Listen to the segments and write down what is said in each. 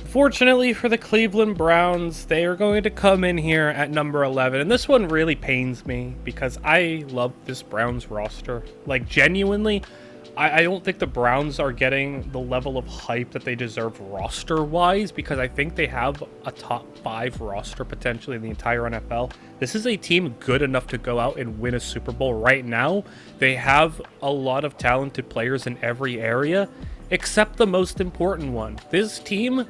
Fortunately for the Cleveland Browns, they are going to come in here at number 11. And this one really pains me because I love this Browns roster. Like, genuinely, I don't think the Browns are getting the level of hype that they deserve roster-wise, because I think they have a top 5 roster potentially in the entire NFL. This is a team good enough to go out and win a Super Bowl right now. They have a lot of talented players in every area, except the most important one. This team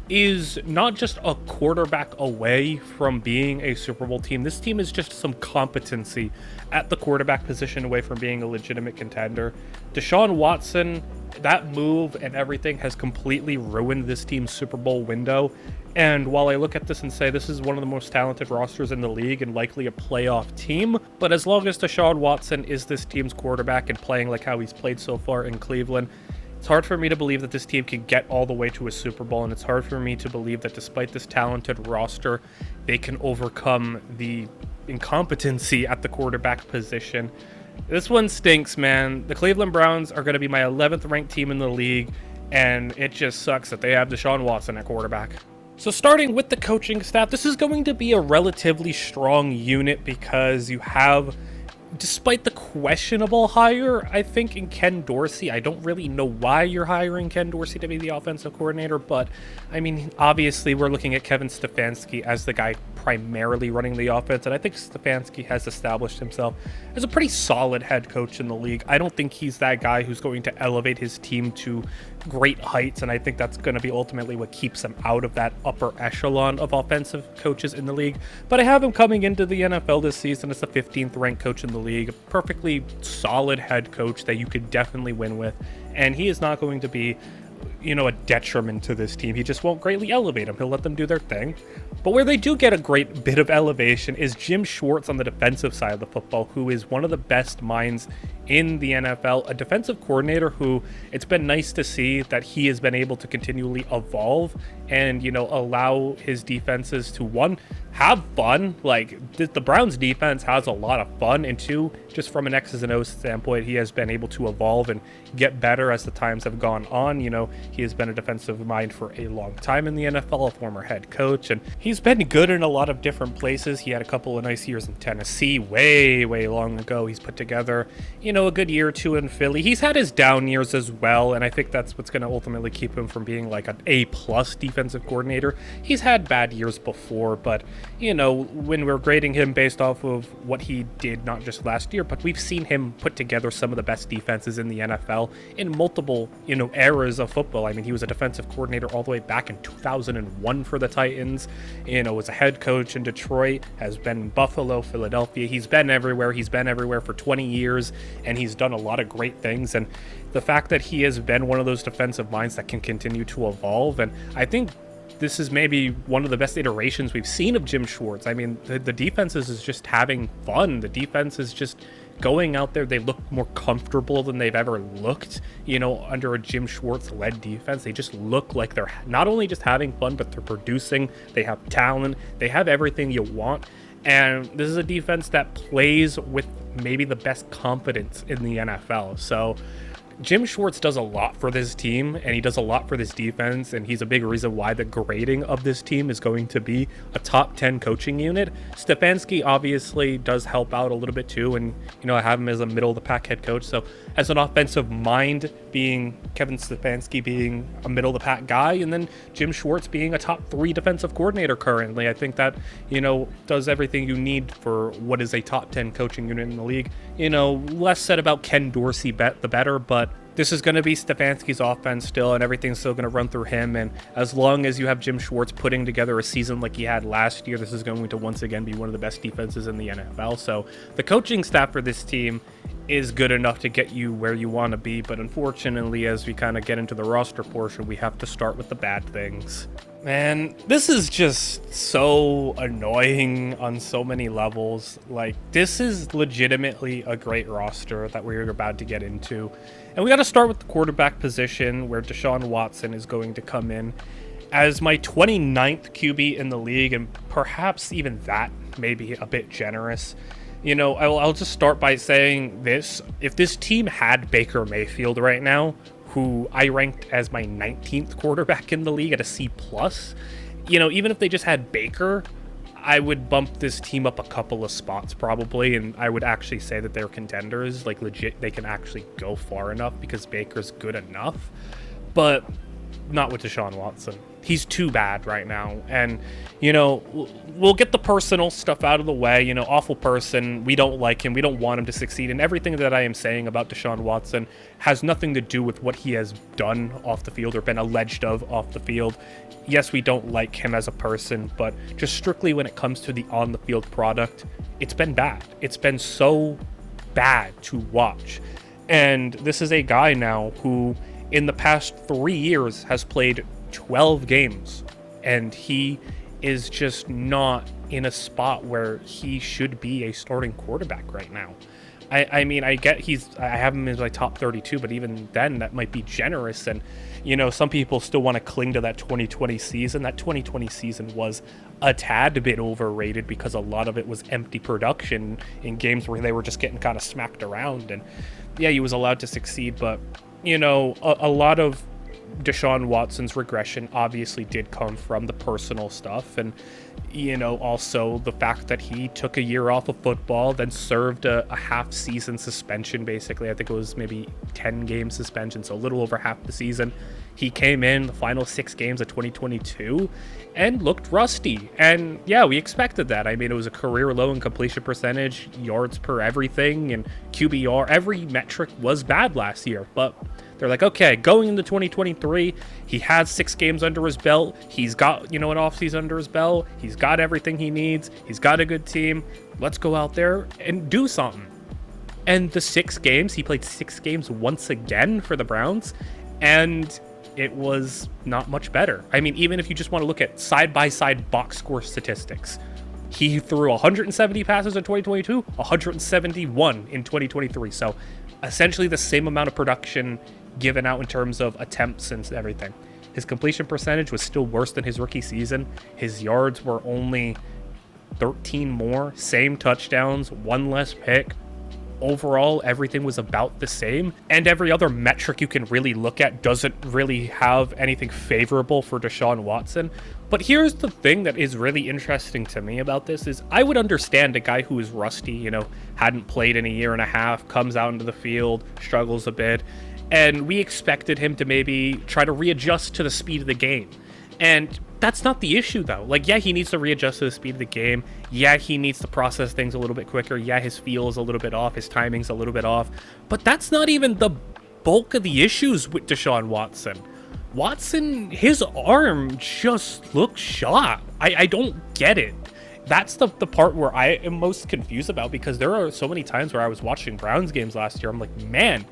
is not just a quarterback away from being a Super Bowl team. This team is just some competency at the quarterback position away from being a legitimate contender. Deshaun Watson, that move and everything has completely ruined this team's Super Bowl window. And while I look at this and say this is one of the most talented rosters in the league and likely a playoff team, but as long as Deshaun Watson is this team's quarterback and playing like how he's played so far in Cleveland, it's hard for me to believe that this team can get all the way to a Super Bowl, and it's hard for me to believe that despite this talented roster, they can overcome the incompetency at the quarterback position. This one stinks, man. The Cleveland Browns are going to be my 11th ranked team in the league, and it just sucks that they have Deshaun Watson at quarterback. So starting with the coaching staff, this is going to be a relatively strong unit because you have, despite the questionable hire, I think, in Ken Dorsey. I don't really know why you're hiring Ken Dorsey to be the offensive coordinator, but I mean, obviously we're looking at Kevin Stefanski as the guy primarily running the offense, and I think Stefanski has established himself as a pretty solid head coach in the league. I don't think he's that guy who's going to elevate his team to great heights, and I think that's going to be ultimately what keeps him out of that upper echelon of offensive coaches in the league. But I have him coming into the NFL this season as the 15th ranked coach in the league, a perfectly solid head coach that you could definitely win with, and he is not going to be, a detriment to this team. He just won't greatly elevate them. He'll let them do their thing. But where they do get a great bit of elevation is Jim Schwartz on the defensive side of the football, who is one of the best minds in the NFL, a defensive coordinator who it's been nice to see that he has been able to continually evolve and, allow his defenses to, one, have fun. Like, the Browns defense has a lot of fun, and two, just from an X's and O's standpoint, he has been able to evolve and get better as the times have gone on. He has been a defensive mind for a long time in the NFL, a former head coach, and he's been good in a lot of different places. He had a couple of nice years in Tennessee way long ago. He's put together, a good year or two in Philly. He's had his down years as well, and I think that's what's going to ultimately keep him from being like an A-plus defensive coordinator. He's had bad years before, but when we're grading him based off of what he did, not just last year, but we've seen him put together some of the best defenses in the NFL in multiple, eras of football. I mean, he was a defensive coordinator all the way back in 2001 for the Titans, was a head coach in Detroit, has been in Buffalo, Philadelphia. He's been everywhere. He's been everywhere for 20 years, and he's done a lot of great things. And the fact that he has been one of those defensive minds that can continue to evolve, and I think this is maybe one of the best iterations we've seen of Jim Schwartz. I mean, the defense is just having fun. The defense is just going out there. They look more comfortable than they've ever looked, under a Jim Schwartz-led defense. They just look like they're not only just having fun, but they're producing. They have talent. They have everything you want. And this is a defense that plays with maybe the best confidence in the NFL. So Jim Schwartz does a lot for this team, and he does a lot for this defense, and he's a big reason why the grading of this team is going to be a top 10 coaching unit. Stefanski obviously does help out a little bit too, and I have him as a middle of the pack head coach. So as an offensive mind, being Kevin Stefanski being a middle of the pack guy, and then Jim Schwartz being a top 3 defensive coordinator currently, I think that does everything you need for what is a top 10 coaching unit in the league. Less said about Ken Dorsey, the better, but this is going to be Stefanski's offense still, and everything's still going to run through him. And as long as you have Jim Schwartz putting together a season like he had last year, this is going to once again be one of the best defenses in the NFL. So the coaching staff for this team is good enough to get you where you want to be, but unfortunately, as we kind of get into the roster portion, we have to start with the bad things. Man, this is just so annoying on so many levels. Like, this is legitimately a great roster that we're about to get into. And we got to start with the quarterback position, where Deshaun Watson is going to come in as my 29th QB in the league, and perhaps even that may be a bit generous. I'll just start by saying this. If this team had Baker Mayfield right now, who I ranked as my 19th quarterback in the league at a C+. Even if they just had Baker, I would bump this team up a couple of spots probably, and I would actually say that they're contenders. Like, legit, they can actually go far enough because Baker's good enough. But not with Deshaun Watson. He's too bad right now. And, we'll get the personal stuff out of the way. Awful person. We don't like him. We don't want him to succeed. And everything that I am saying about Deshaun Watson has nothing to do with what he has done off the field or been alleged of off the field. Yes, we don't like him as a person, but just strictly when it comes to the on-the-field product, it's been bad. It's been so bad to watch. And this is a guy now who, in the past 3 years, has played 12 games, and he is just not in a spot where he should be a starting quarterback right now. I mean, I get I have him as my top 32, but even then, that might be generous. And, some people still want to cling to that 2020 season. That 2020 season was a tad bit overrated because a lot of it was empty production in games where they were just getting kind of smacked around. And yeah, he was allowed to succeed, but, a lot of Deshaun Watson's regression obviously did come from the personal stuff, and also the fact that he took a year off of football, then served a half season suspension. Basically, I think it was maybe 10 game suspension, so a little over half the season. He came in the final 6 games of 2022 and looked rusty, and yeah, we expected that. I mean, it was a career low in completion percentage, yards per everything, and QBR. Every metric was bad last year, but they're like, okay, going into 2023, he has 6 games under his belt. He's got, an offseason under his belt. He's got everything he needs. He's got a good team. Let's go out there and do something. And the 6 games, he played 6 games once again for the Browns, and it was not much better. I mean, even if you just want to look at side-by-side box score statistics, he threw 170 passes in 2022, 171 in 2023. So essentially the same amount of production given out in terms of attempts and everything. His completion percentage was still worse than his rookie season. His yards were only 13 more, same touchdowns, 1 less pick. Overall, everything was about the same, and every other metric you can really look at doesn't really have anything favorable for Deshaun Watson. But here's the thing that is really interesting to me about this is I would understand a guy who is rusty, hadn't played in a year and a half, comes out into the field, struggles a bit, and we expected him to maybe try to readjust to the speed of the game. And that's not the issue, though. Like, yeah, he needs to readjust to the speed of the game. Yeah, he needs to process things a little bit quicker. Yeah, his feel is a little bit off. His timing's a little bit off. But that's not even the bulk of the issues with Deshaun Watson. His arm just looks shot. I don't get it. That's the part where I am most confused about, because there are so many times where I was watching Browns games last year. I'm like, man,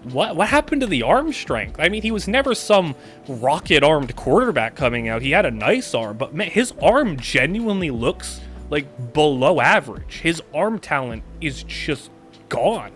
what happened to the arm strength? I mean, he was never some rocket-armed quarterback coming out. He had a nice arm, but man, his arm genuinely looks like below average. His arm talent is just gone.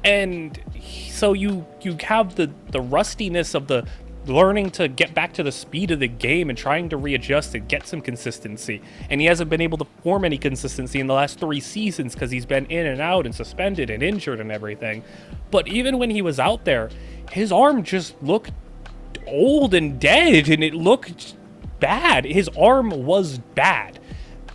And so you have the rustiness of the learning to get back to the speed of the game and trying to readjust and get some consistency. And he hasn't been able to form any consistency in the last 3 seasons because he's been in and out and suspended and injured and everything. But even when he was out there, his arm just looked old and dead, and it looked bad. His arm was bad.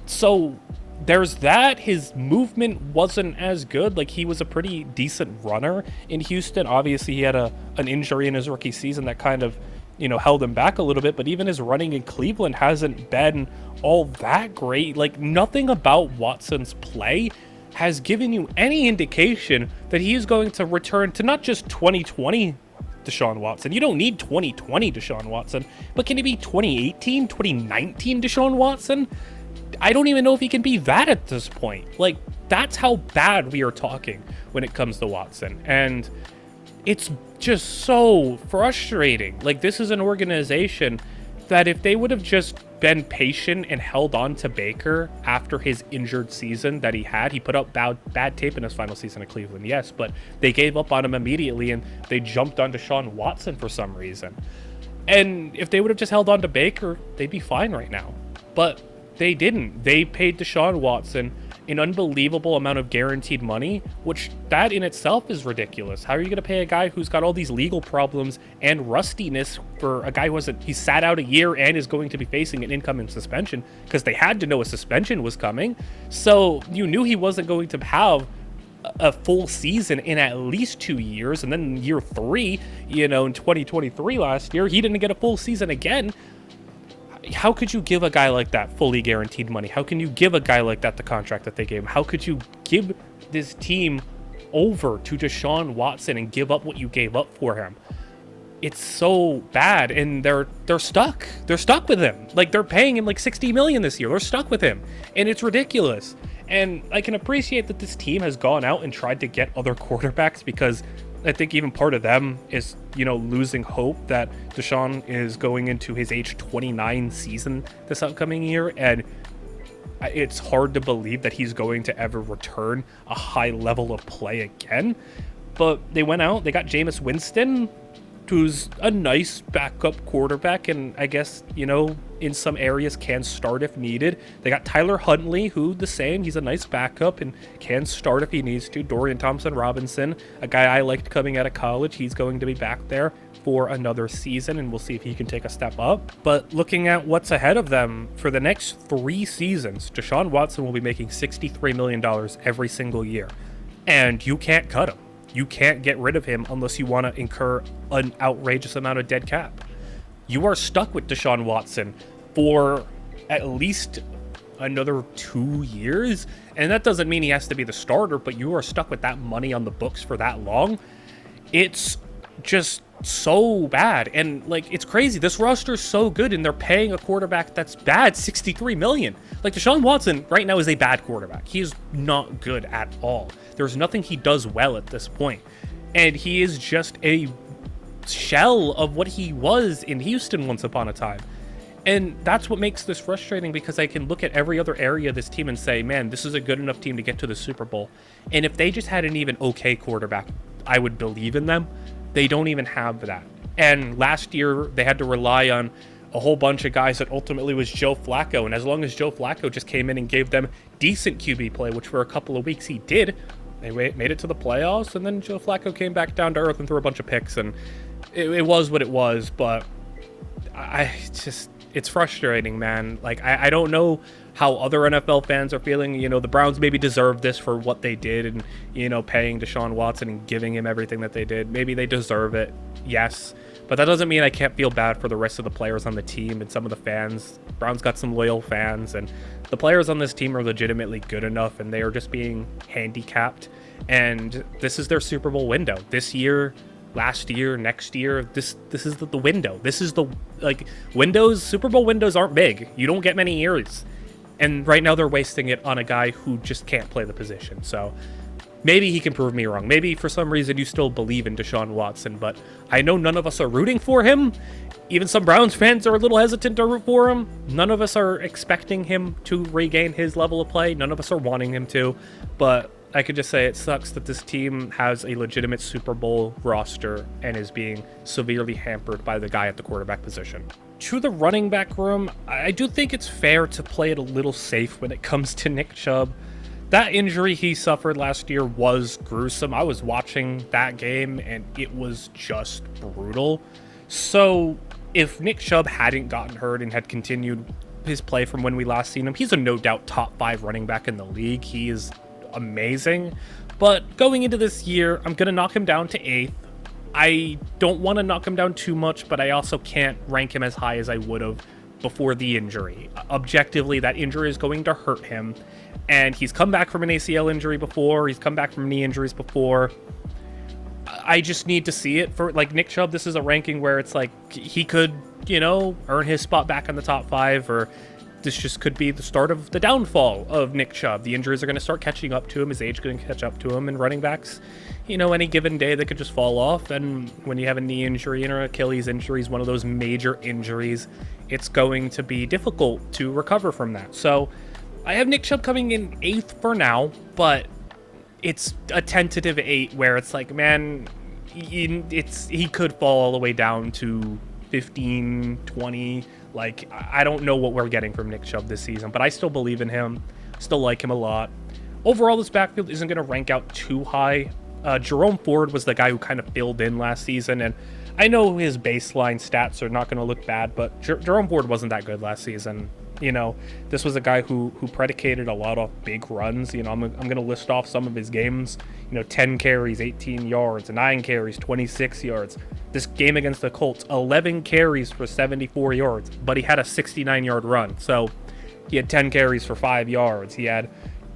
So there's that. His movement wasn't as good. Like, he was a pretty decent runner in Houston. Obviously, he had an injury in his rookie season that kind of, held him back a little bit. But even his running in Cleveland hasn't been all that great. Like, nothing about Watson's play has given you any indication that he is going to return to not just 2020 Deshaun Watson. You don't need 2020 Deshaun Watson, but can he be 2018, 2019 Deshaun Watson? I don't even know if he can be that at this point. Like, that's how bad we are talking when it comes to Watson. And it's just so frustrating. Like, this is an organization that if they would have just been patient and held on to Baker after his injured season that he put up bad tape in his final season at Cleveland, yes, but they gave up on him immediately and they jumped on Deshaun Watson for some reason. And if they would have just held on to Baker, they'd be fine right now. But they didn't. They paid Deshaun Watson an unbelievable amount of guaranteed money, which that in itself is ridiculous. How are you going to pay a guy who's got all these legal problems and rustiness for a guy who he sat out a year and is going to be facing an incoming suspension, because they had to know a suspension was coming. So you knew he wasn't going to have a full season in at least 2 years. And then year 3, in 2023 last year, he didn't get a full season again. How could you give a guy like that fully guaranteed money? How can you give a guy like that the contract that they gave him? How could you give this team over to Deshaun Watson and give up what you gave up for him? It's so bad, and they're stuck. They're stuck with him. Like, they're paying him like $60 million this year. They're stuck with him, and it's ridiculous. And I can appreciate that this team has gone out and tried to get other quarterbacks, because I think even part of them is, losing hope that Deshaun is going into his age 29 season this upcoming year. And it's hard to believe that he's going to ever return a high level of play again. But they went out, they got Jameis Winston, who's a nice backup quarterback, and I guess, in some areas can start if needed. They got Tyler Huntley, who the same, he's a nice backup and can start if he needs to. Dorian Thompson-Robinson, a guy I liked coming out of college, he's going to be back there for another season, and we'll see if he can take a step up. But looking at what's ahead of them for the next 3 seasons, Deshaun Watson will be making $63 million every single year, and you can't cut him. You can't get rid of him unless you want to incur an outrageous amount of dead cap. You are stuck with Deshaun Watson for at least another 2 years. And that doesn't mean he has to be the starter, but you are stuck with that money on the books for that long. It's just so bad. And it's crazy. This roster is so good, and they're paying a quarterback that's bad $63 million. Deshaun Watson right now is a bad quarterback. He is not good at all. There's nothing he does well at this point. And he is just a shell of what he was in Houston once upon a time. And that's what makes this frustrating, because I can look at every other area of this team and say, man, this is a good enough team to get to the Super Bowl. And if they just had an even okay quarterback, I would believe in them. They don't even have that. And last year, they had to rely on a whole bunch of guys that ultimately was Joe Flacco. And as long as Joe Flacco just came in and gave them decent QB play, which for a couple of weeks he did, they made it to the playoffs. And then Joe Flacco came back down to earth and threw a bunch of picks. And it was what it was. But it's frustrating, man. I don't know how other NFL fans are feeling. The Browns maybe deserve this for what they did, and, paying Deshaun Watson and giving him everything that they did. Maybe they deserve it, yes. But that doesn't mean I can't feel bad for the rest of the players on the team and some of the fans. Browns got some loyal fans, and the players on this team are legitimately good enough, and they are just being handicapped. And this is their Super Bowl window. This year, last year, next year, this is the window. This is the, windows, Super Bowl windows aren't big. You don't get many years. And right now they're wasting it on a guy who just can't play the position. So maybe he can prove me wrong. Maybe for some reason you still believe in Deshaun Watson, but I know none of us are rooting for him. Even some Browns fans are a little hesitant to root for him. None of us are expecting him to regain his level of play. None of us are wanting him to. But I could just say it sucks that this team has a legitimate Super Bowl roster and is being severely hampered by the guy at the quarterback position. To the running back room, I do think it's fair to play it a little safe when it comes to Nick Chubb. That injury he suffered last year was gruesome. I was watching that game, and it was just brutal. So if Nick Chubb hadn't gotten hurt and had continued his play from when we last seen him, he's a no doubt top 5 running back in the league. He is amazing. But going into this year, I'm going to knock him down to 8th. I don't want to knock him down too much, but I also can't rank him as high as I would have before the injury. Objectively, that injury is going to hurt him. And he's come back from an ACL injury before. He's come back from knee injuries before. I just need to see it. For Nick Chubb, this is a ranking where it's he could, earn his spot back in the top 5, or this just could be the start of the downfall of Nick Chubb. The injuries are going to start catching up to him. His age is going to catch up to him. And running backs, any given day, they could just fall off. And when you have a knee injury and an Achilles injury, one of those major injuries, it's going to be difficult to recover from that. So I have Nick Chubb coming in 8th for now, but it's a tentative 8 where it's man, he could fall all the way down to 15, 20. I don't know what we're getting from Nick Chubb this season, but I still believe in him. Still like him a lot. Overall, this backfield isn't going to rank out too high. Jerome Ford was the guy who kind of filled in last season, and I know his baseline stats are not going to look bad, but Jerome Ford wasn't that good last season. This was a guy who predicated a lot of big runs. I'm going to list off some of his games. 10 carries, 18 yards, 9 carries, 26 yards. This game against the Colts, 11 carries for 74 yards, but he had a 69-yard run. So he had 10 carries for 5 yards. He had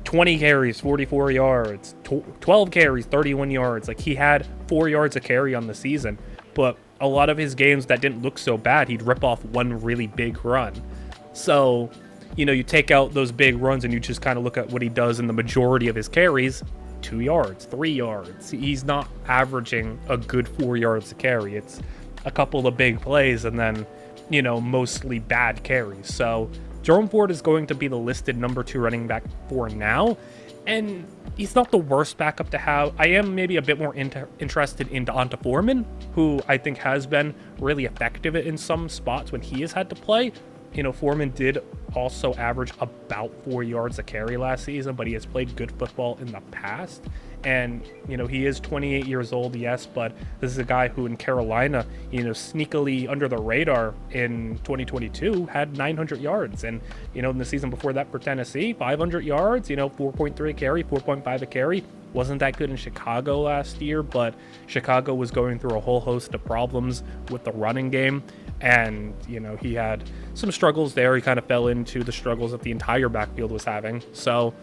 20 carries, 44 yards, 12 carries, 31 yards. Like, he had 4 yards a carry on the season, but a lot of his games that didn't look so bad, he'd rip off one really big run. So, you take out those big runs and you just kind of look at what he does in the majority of his carries, 2 yards, 3 yards. He's not averaging a good 4 yards a carry. It's a couple of big plays and then, mostly bad carries. So Jerome Ford is going to be the listed number 2 running back for now, and he's not the worst backup to have. I am maybe a bit more interested in D'Onta Foreman, who I think has been really effective in some spots when he has had to play. Foreman did also average about 4 yards a carry last season, but he has played good football in the past. And, he is 28 years old, yes, but this is a guy who in Carolina, sneakily under the radar in 2022 had 900 yards. And, in the season before that for Tennessee, 500 yards, 4.3 a carry, 4.5 a carry. Wasn't that good in Chicago last year, but Chicago was going through a whole host of problems with the running game. And, he had some struggles there. He kind of fell into the struggles that the entire backfield was having. So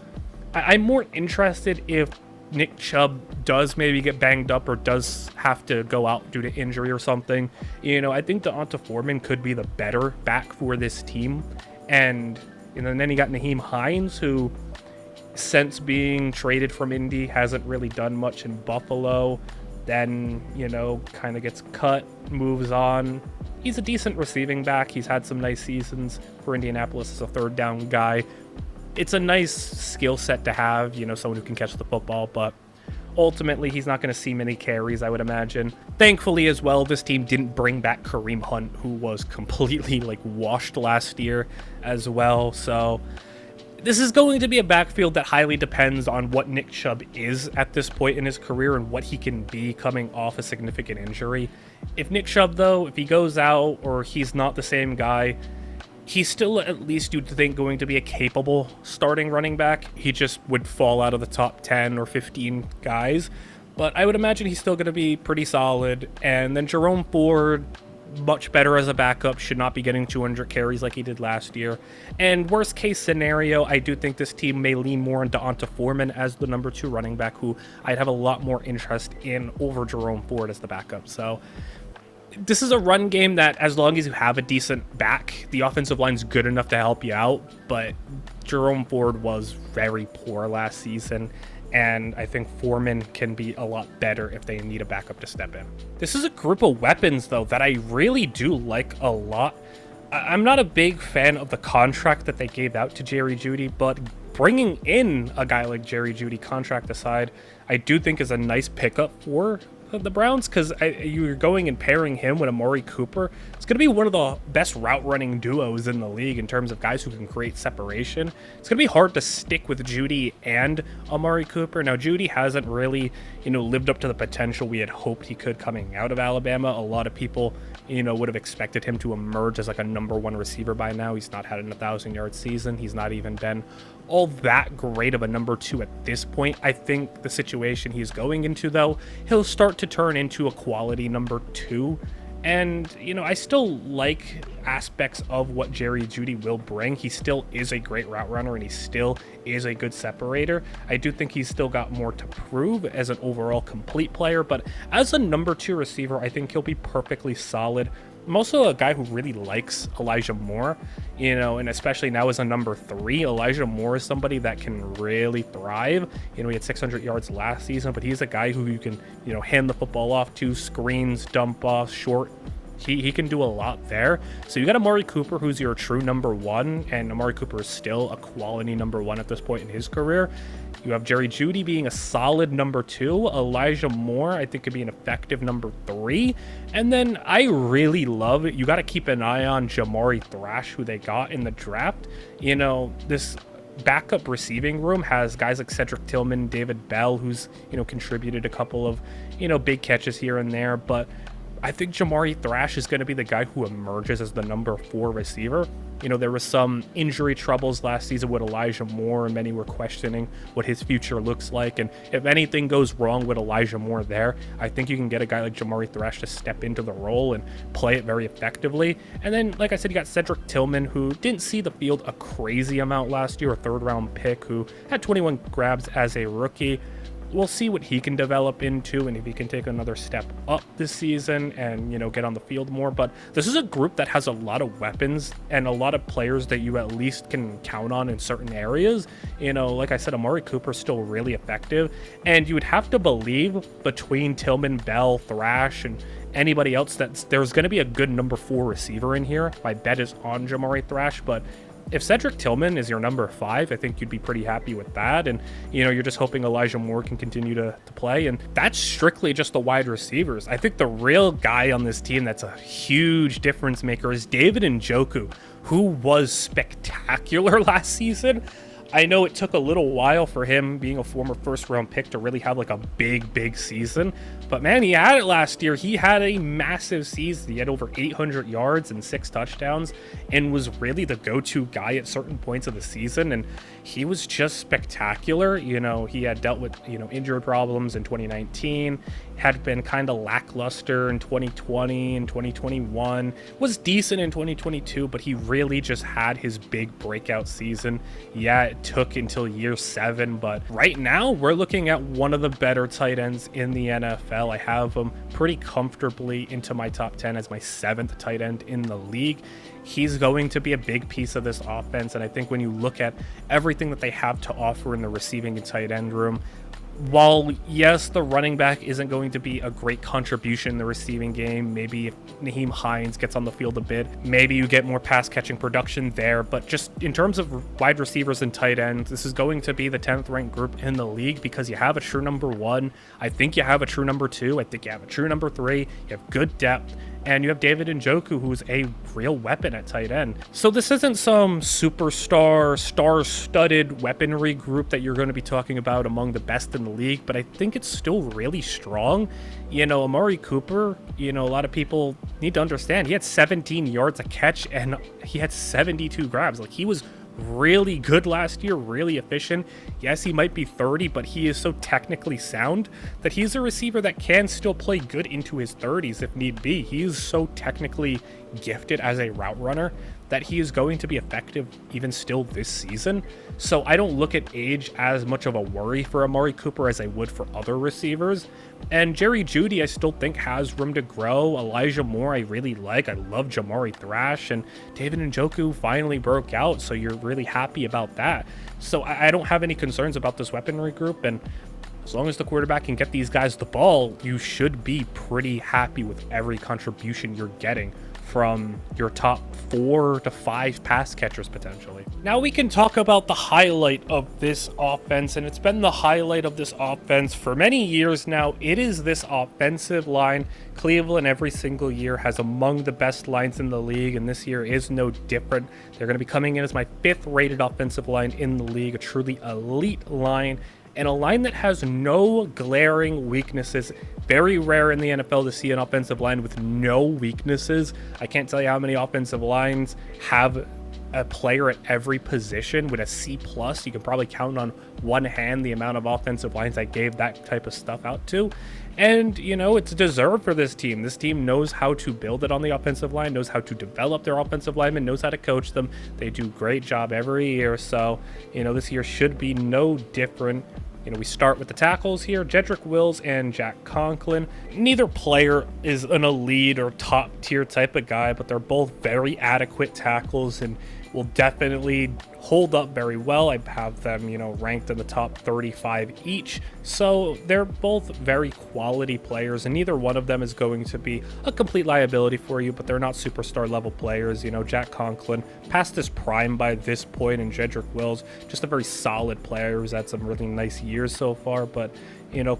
I'm more interested if Nick Chubb does maybe get banged up or does have to go out due to injury or something. I think D'Onta Foreman could be the better back for this team. And, and then you got Nyheim Hines, who since being traded from Indy hasn't really done much in Buffalo. Then, kind of gets cut, moves on. He's a decent receiving back. He's had some nice seasons for Indianapolis as a third down guy. It's a nice skill set to have, someone who can catch the football, but ultimately he's not going to see many carries, I would imagine. Thankfully as well, this team didn't bring back Kareem Hunt, who was completely washed last year as well. So this is going to be a backfield that highly depends on what Nick Chubb is at this point in his career and what he can be coming off a significant injury. If Nick Chubb, though, if he goes out or he's not the same guy, he's still at least, you'd think, going to be a capable starting running back. He just would fall out of the top 10 or 15 guys. But I would imagine he's still going to be pretty solid. And then Jerome Ford, much better as a backup, should not be getting 200 carries like he did last year. And worst case scenario, I do think this team may lean more on D'Onta Foreman as the number 2 running back, who I'd have a lot more interest in over Jerome Ford as the backup. So this is a run game that, as long as you have a decent back, the offensive line's good enough to help you out. But Jerome Ford was very poor last season, and I think Foreman can be a lot better if they need a backup to step in. This is a group of weapons, though, that I really do like a lot. I'm not a big fan of the contract that they gave out to Jerry Jeudy, but bringing in a guy like Jerry Jeudy, contract aside, I do think is a nice pickup for the Browns, because you're going and pairing him with Amari Cooper. It's going to be one of the best route running duos in the league in terms of guys who can create separation. It's going to be hard to stick with Jeudy and Amari Cooper. Now, Jeudy hasn't really, lived up to the potential we had hoped he could coming out of Alabama. A lot of people, would have expected him to emerge as like a number 1 receiver by now. He's not had an 1,000-yard season. He's not even been all that great of a number 2 at this point. I think the situation he's going into, though, he'll start to turn into a quality number 2. And, I still like aspects of what Jerry Jeudy will bring. He still is a great route runner, and he still is a good separator. I do think he's still got more to prove as an overall complete player, but as a number 2 receiver, I think he'll be perfectly solid. I'm also a guy who really likes Elijah Moore, and especially now as a number 3. Elijah Moore is somebody that can really thrive. He had 600 yards last season, but he's a guy who you can, hand the football off to, screens, dump off, short. He can do a lot there. So you got Amari Cooper, who's your true number 1, and Amari Cooper is still a quality number 1 at this point in his career. You have Jerry Jeudy being a solid number 2. Elijah Moore, I think, could be an effective number 3. And then I really love it. You got to keep an eye on Jamari Thrash, who they got in the draft. This backup receiving room has guys like Cedric Tillman, David Bell, who's, contributed a couple of, big catches here and there. But I think Jamari Thrash is going to be the guy who emerges as the number 4 receiver. There was some injury troubles last season with Elijah Moore, and many were questioning what his future looks like. And if anything goes wrong with Elijah Moore there, I think you can get a guy like Jamari Thrash to step into the role and play it very effectively. And then, like I said, you got Cedric Tillman, who didn't see the field a crazy amount last year, a 3rd-round pick who had 21 grabs as a rookie. We'll see what he can develop into and if he can take another step up this season and, get on the field more. But this is a group that has a lot of weapons and a lot of players that you at least can count on in certain areas. Like I said, Amari Cooper's still really effective. And you would have to believe between Tillman, Bell, Thrash, and anybody else that there's going to be a good number 4 receiver in here. My bet is on Jamari Thrash, but if Cedric Tillman is your number 5, I think you'd be pretty happy with that. And, you're just hoping Elijah Moore can continue to play. And that's strictly just the wide receivers. I think the real guy on this team that's a huge difference maker is David Njoku, who was spectacular last season. I know it took a little while for him, being a former 1st-round pick, to really have like a big season. But man, he had it last year. He had a massive season. He had over 800 yards and 6 touchdowns and was really the go-to guy at certain points of the season. And he was just spectacular. He had dealt with, injury problems in 2019, had been kind of lackluster in 2020 and 2021, was decent in 2022, but he really just had his big breakout season. Yeah, it took until year 7, but right now we're looking at one of the better tight ends in the NFL. I have him pretty comfortably into my top 10 as my 7th tight end in the league. He's going to be a big piece of this offense, and I think when you look at everything that they have to offer in the receiving and tight end room, while, yes, the running back isn't going to be a great contribution in the receiving game, maybe if Nyheim Hines gets on the field a bit, maybe you get more pass-catching production there, but just in terms of wide receivers and tight ends, this is going to be the 10th-ranked group in the league because you have a true number 1. I think you have a true number 2. I think you have a true number 3. You have good depth. And you have David Njoku, who's a real weapon at tight end. So this isn't some superstar, star-studded weaponry group that you're going to be talking about among the best in the league, but I think it's still really strong. Amari Cooper, a lot of people need to understand, he had 17 yards a catch and he had 72 grabs. Like, he was really good last year, really efficient. Yes, he might be 30, but he is so technically sound that he's a receiver that can still play good into his 30s if need be. He is so technically gifted as a route runner that he is going to be effective even still this season. So I don't look at age as much of a worry for Amari Cooper as I would for other receivers. And Jerry Jeudy I still think has room to grow. Elijah Moore I really like. I love Jamari Thrash, and David Njoku finally broke out, so you're really happy about that. So I don't have any concerns about this weaponry group, and as long as the quarterback can get these guys the ball, you should be pretty happy with every contribution you're getting from your top 4 to 5 pass catchers potentially. Now we can talk about the highlight of this offense, and it's been the highlight of this offense for many years now. It is this offensive line. Cleveland every single year has among the best lines in the league, and this year is no different. They're going to be coming in as my 5th rated offensive line in the league, a truly elite line, and a line that has no glaring weaknesses. Very rare in the NFL to see an offensive line with no weaknesses. I can't tell you how many offensive lines have a player at every position with a C+. You can probably count on one hand the amount of offensive lines I gave that type of stuff out to. And, it's deserved for this team. This team knows how to build it on the offensive line, knows how to develop their offensive linemen, knows how to coach them. They do a great job every year. So, this year should be no different. We start with the tackles here, Jedrick Wills and Jack Conklin. Neither player is an elite or top tier type of guy, but they're both very adequate tackles and will definitely hold up very well. I have them, ranked in the top 35 each. So they're both very quality players, and neither one of them is going to be a complete liability for you, but they're not superstar level players. Jack Conklin past his prime by this point, and Jedrick Wills just a very solid player who's had some really nice years years so far, but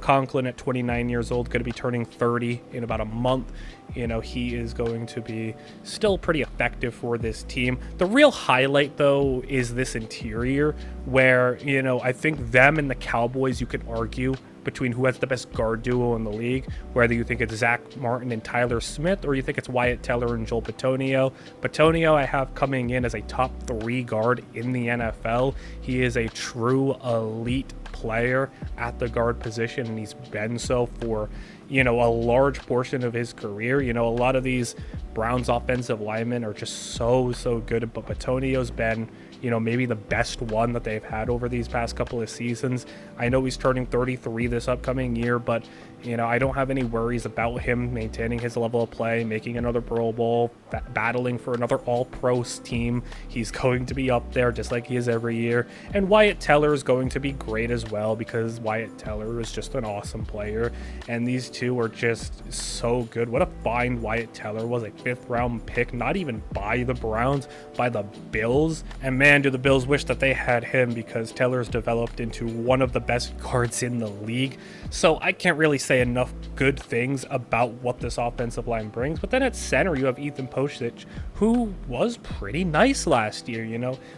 Conklin at 29 years old, going to be turning 30 in about a month. He is going to be still pretty effective for this team. The real highlight, though, is this interior where, I think them and the Cowboys, you could argue between who has the best guard duo in the league, whether you think it's Zach Martin and Tyler Smith, or you think it's Wyatt Teller and Joel Bitonio. Bitonio I have coming in as a top 3 guard in the NFL. He is a true elite player at the guard position, and he's been so for a large portion of his career. A lot of these Browns offensive linemen are just so good, but Bitonio's been maybe the best one that they've had over these past couple of seasons. I know he's turning 33 this upcoming year, but I don't have any worries about him maintaining his level of play, making another Pro Bowl, battling for another All-Pro team. He's going to be up there just like he is every year. And Wyatt Teller is going to be great as well, because Wyatt Teller is just an awesome player, and these two are just so good. What a find Wyatt Teller was, a 5th round pick, not even by the Browns, by the Bills. And man, do the Bills wish that they had him, because Teller's developed into one of the best guards in the league. So I can't really say enough good things about what this offensive line brings. But then at center, you have Ethan Pocic, who was pretty nice last year.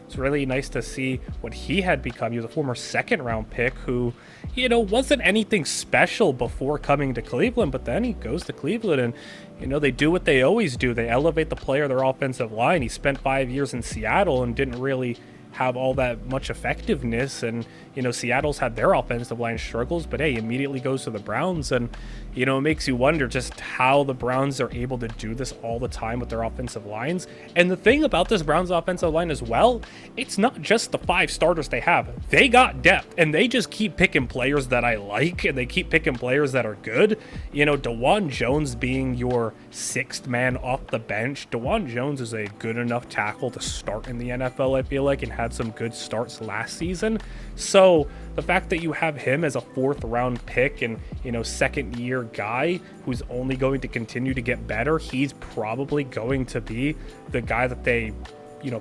It's really nice to see what he had become. He was a former 2nd round pick who, wasn't anything special before coming to Cleveland, but then he goes to Cleveland and, they do what they always do. They elevate the player, their offensive line. He spent 5 years in Seattle and didn't really have all that much effectiveness, and Seattle's had their offensive line struggles, but hey, immediately goes to the Browns, and it makes you wonder just how the Browns are able to do this all the time with their offensive lines. And the thing about this Browns offensive line as well, it's not just the 5 starters they have. They got depth, and they just keep picking players that I like, and they keep picking players that are good. DeJuan Jones being your 6th man off the bench. DeJuan Jones is a good enough tackle to start in the NFL, I feel like, and had some good starts last season. So the fact that you have him as a 4th round pick and 2nd year guy who's only going to continue to get better, he's probably going to be the guy that they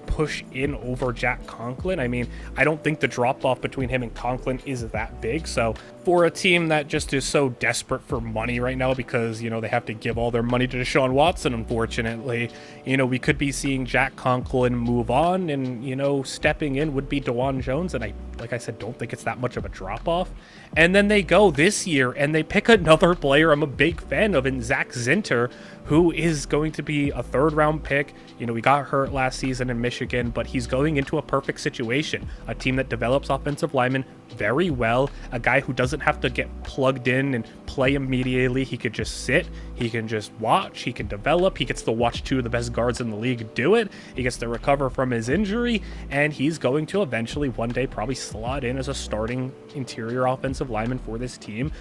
push in over Jack Conklin. I mean, I don't think the drop off between him and Conklin is that big. So for a team that just is so desperate for money right now, because they have to give all their money to Deshaun Watson, unfortunately, we could be seeing Jack Conklin move on, and stepping in would be DeJuan Jones. And I, like I said, don't think it's that much of a drop off. And then they go this year and they pick another player I'm a big fan of in Zach Zinter, who is going to be a 3rd round pick. He got hurt last season in Michigan, but he's going into a perfect situation. A team that develops offensive linemen very well, a guy who doesn't have to get plugged in and play immediately. He could just sit, he can just watch, he can develop, he gets to watch 2 of the best guards in the league do it, he gets to recover from his injury, and he's going to eventually one day probably slot in as a starting interior offensive lineman for this team.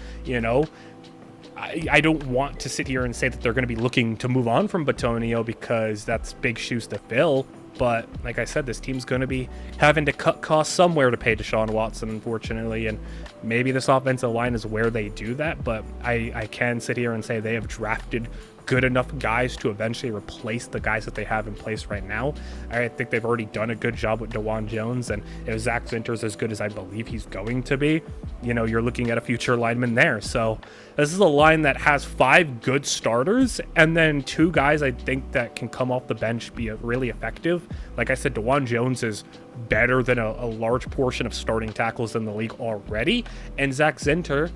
I don't want to sit here and say that they're going to be looking to move on from Bitonio, because that's big shoes to fill. But like I said, this team's going to be having to cut costs somewhere to pay Deshaun Watson, unfortunately. And maybe this offensive line is where they do that. But I can sit here and say they have drafted good enough guys to eventually replace the guys that they have in place right now. I think they've already done a good job with DeJuan Jones, and if Zach Zinter's as good as I believe he's going to be, you're looking at a future lineman there. So this is a line that has 5 good starters, and then 2 guys I think that can come off the bench, be really effective. Like I said, DeJuan Jones is better than a large portion of starting tackles in the league already, and Zach Zinter